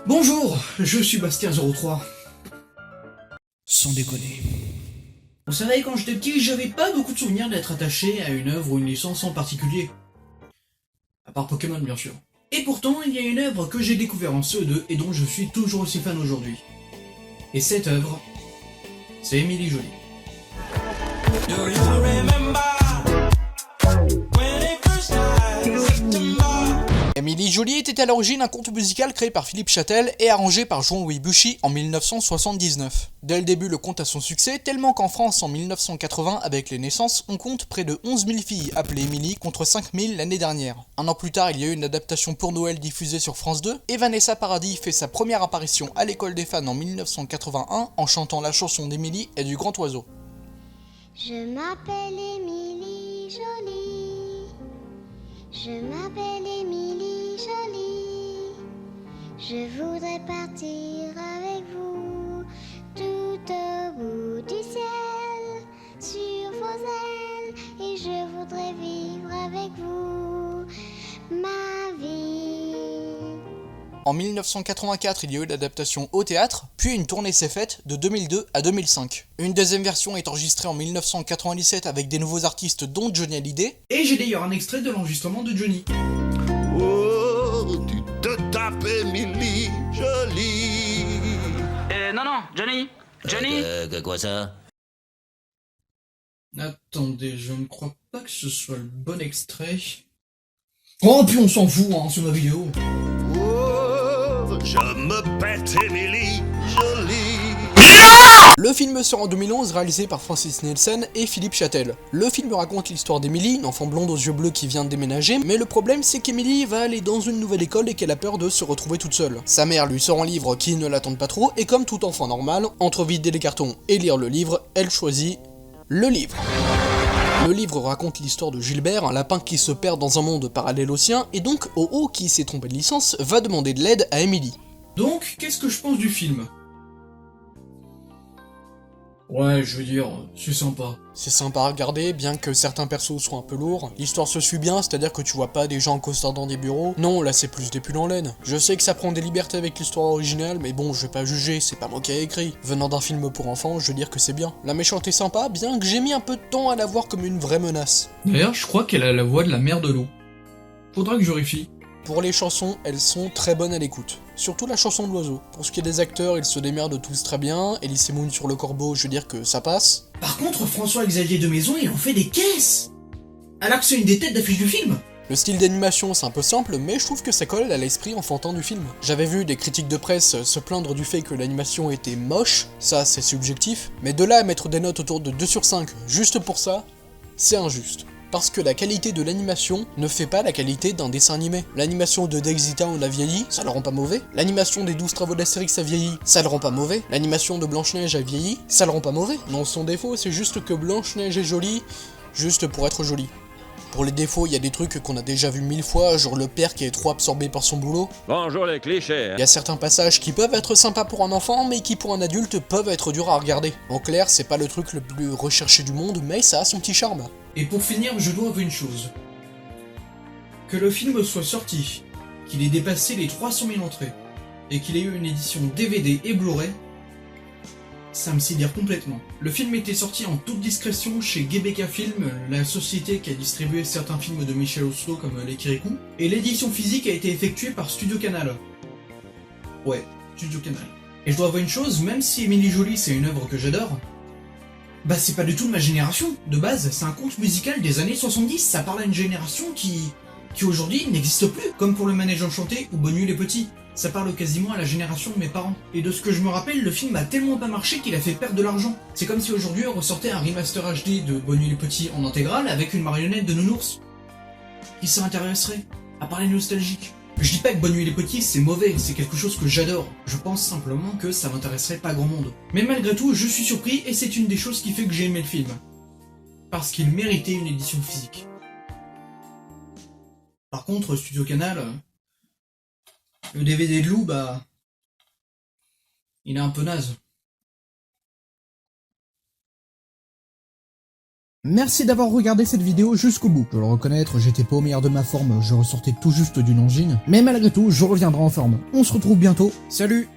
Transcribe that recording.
Bonjour, je suis Bastien03. Sans déconner. Vous savez, quand j'étais petit, j'avais pas beaucoup de souvenirs d'être attaché à une œuvre ou une licence en particulier. À part Pokémon, bien sûr. Et pourtant, il y a une œuvre que j'ai découvert en CE2 et dont je suis toujours aussi fan aujourd'hui. Et cette œuvre, c'est Émilie Joly. Do you remember when it first died, September? Émilie Joly était à l'origine un conte musical créé par Philippe Châtel et arrangé par Jean-Louis Buchy en 1979. Dès le début, le conte a son succès, tellement qu'en France, en 1980, avec les naissances, on compte près de 11 000 filles appelées Émilie contre 5 000 l'année dernière. Un an plus tard, il y a eu une adaptation pour Noël diffusée sur France 2, et Vanessa Paradis fait sa première apparition à l'école des fans en 1981 en chantant la chanson d'Émilie et du Grand Oiseau. Je m'appelle Émilie Joly. Je m'appelle Émilie Joly. Je voudrais partir avec vous tout au bout du ciel, sur vos ailes, et je voudrais vivre avec vous ma vie. En 1984, il y a eu l'adaptation au théâtre, puis une tournée s'est faite de 2002 à 2005. Une deuxième version est enregistrée en 1997 avec des nouveaux artistes dont Johnny Hallyday. Et j'ai d'ailleurs un extrait de l'enregistrement de Johnny. Oh, tu te tapes Émilie Joly. Non, Johnny. Quoi ça? Attendez, je ne crois pas que ce soit le bon extrait. Oh, puis on s'en fout, hein, c'est ma vidéo. Oh, je me pète Émilie Joly. Le film sort en 2011, réalisé par Francis Nielsen et Philippe Châtel. Le film raconte l'histoire d'Émilie, une enfant blonde aux yeux bleus qui vient de déménager, mais le problème c'est qu'Émilie va aller dans une nouvelle école et qu'elle a peur de se retrouver toute seule. Sa mère lui sort un livre qui ne l'attend pas trop, et comme tout enfant normal, entre vider les cartons et lire le livre, elle choisit le livre. Le livre raconte l'histoire de Gilbert, un lapin qui se perd dans un monde parallèle au sien, et donc Oh qui s'est trompé de licence, va demander de l'aide à Émilie. Donc, qu'est-ce que je pense du film? Ouais, je veux dire, c'est sympa. C'est sympa à regarder, bien que certains persos soient un peu lourds. L'histoire se suit bien, c'est-à-dire que tu vois pas des gens en costard dans des bureaux. Non, là c'est plus des pulls en laine. Je sais que ça prend des libertés avec l'histoire originale, mais bon, je vais pas juger, c'est pas moi qui ai écrit. Venant d'un film pour enfants, je veux dire que c'est bien. La méchante est sympa, bien que j'ai mis un peu de temps à la voir comme une vraie menace. D'ailleurs, je crois qu'elle a la voix de la mère de l'eau. Faudra que je vérifie. Pour les chansons, elles sont très bonnes à l'écoute. Surtout la chanson de l'oiseau. Pour ce qui est des acteurs, ils se démerdent tous très bien. Elise Moon sur le corbeau, je veux dire que ça passe. Par contre, François-Xavier de Maison, il en fait des caisses. Alors que c'est une des têtes d'affiche du film. Le style d'animation c'est un peu simple, mais je trouve que ça colle à l'esprit enfantin du film. J'avais vu des critiques de presse se plaindre du fait que l'animation était moche, ça c'est subjectif, mais de là à mettre des notes autour de 2 sur 5 juste pour ça, c'est injuste. Parce que la qualité de l'animation ne fait pas la qualité d'un dessin animé. L'animation de Daisy Town a vieilli, ça le rend pas mauvais. L'animation des 12 travaux d'Astérix a vieilli, ça le rend pas mauvais. L'animation de Blanche-Neige a vieilli, ça le rend pas mauvais. Non, son défaut, c'est juste que Blanche-Neige est jolie, juste pour être jolie. Pour les défauts, il y a des trucs qu'on a déjà vu 1000 fois, genre le père qui est trop absorbé par son boulot. Bonjour les clichés. Il y a certains passages qui peuvent être sympas pour un enfant, mais qui pour un adulte peuvent être durs à regarder. En clair, c'est pas le truc le plus recherché du monde, mais ça a son petit charme. Et pour finir, je dois avouer une chose. Que le film soit sorti, qu'il ait dépassé les 300 000 entrées, et qu'il ait eu une édition DVD et Blu-ray, ça me sidère complètement. Le film était sorti en toute discrétion chez Gbk Film, la société qui a distribué certains films de Michel Oslo comme Les Kirikou, et l'édition physique a été effectuée par Studio Canal. Ouais, Studio Canal. Et je dois avouer une chose, même si Émilie Joly c'est une œuvre que j'adore, bah c'est pas du tout de ma génération, de base, c'est un conte musical des années 70, ça parle à une génération qui aujourd'hui n'existe plus, comme pour le Manège Enchanté ou Bonne Nuit les Petits. Ça parle quasiment à la génération de mes parents. Et de ce que je me rappelle, le film a tellement pas marché qu'il a fait perdre de l'argent. C'est comme si aujourd'hui on ressortait un remaster HD de Bonne Nuit les Petits en intégrale avec une marionnette de nounours. Qui ça intéresserait? À part les nostalgiques. Je dis pas que Bonne Nuit les Petits c'est mauvais, c'est quelque chose que j'adore. Je pense simplement que ça m'intéresserait pas grand monde. Mais malgré tout, je suis surpris et c'est une des choses qui fait que j'ai aimé le film. Parce qu'il méritait une édition physique. Par contre, Studio Canal, le DVD de Lou, bah, il est un peu naze. Merci d'avoir regardé cette vidéo jusqu'au bout. Je dois le reconnaître, j'étais pas au meilleur de ma forme, je ressortais tout juste d'une angine. Mais malgré tout, je reviendrai en forme. On se retrouve bientôt. Salut!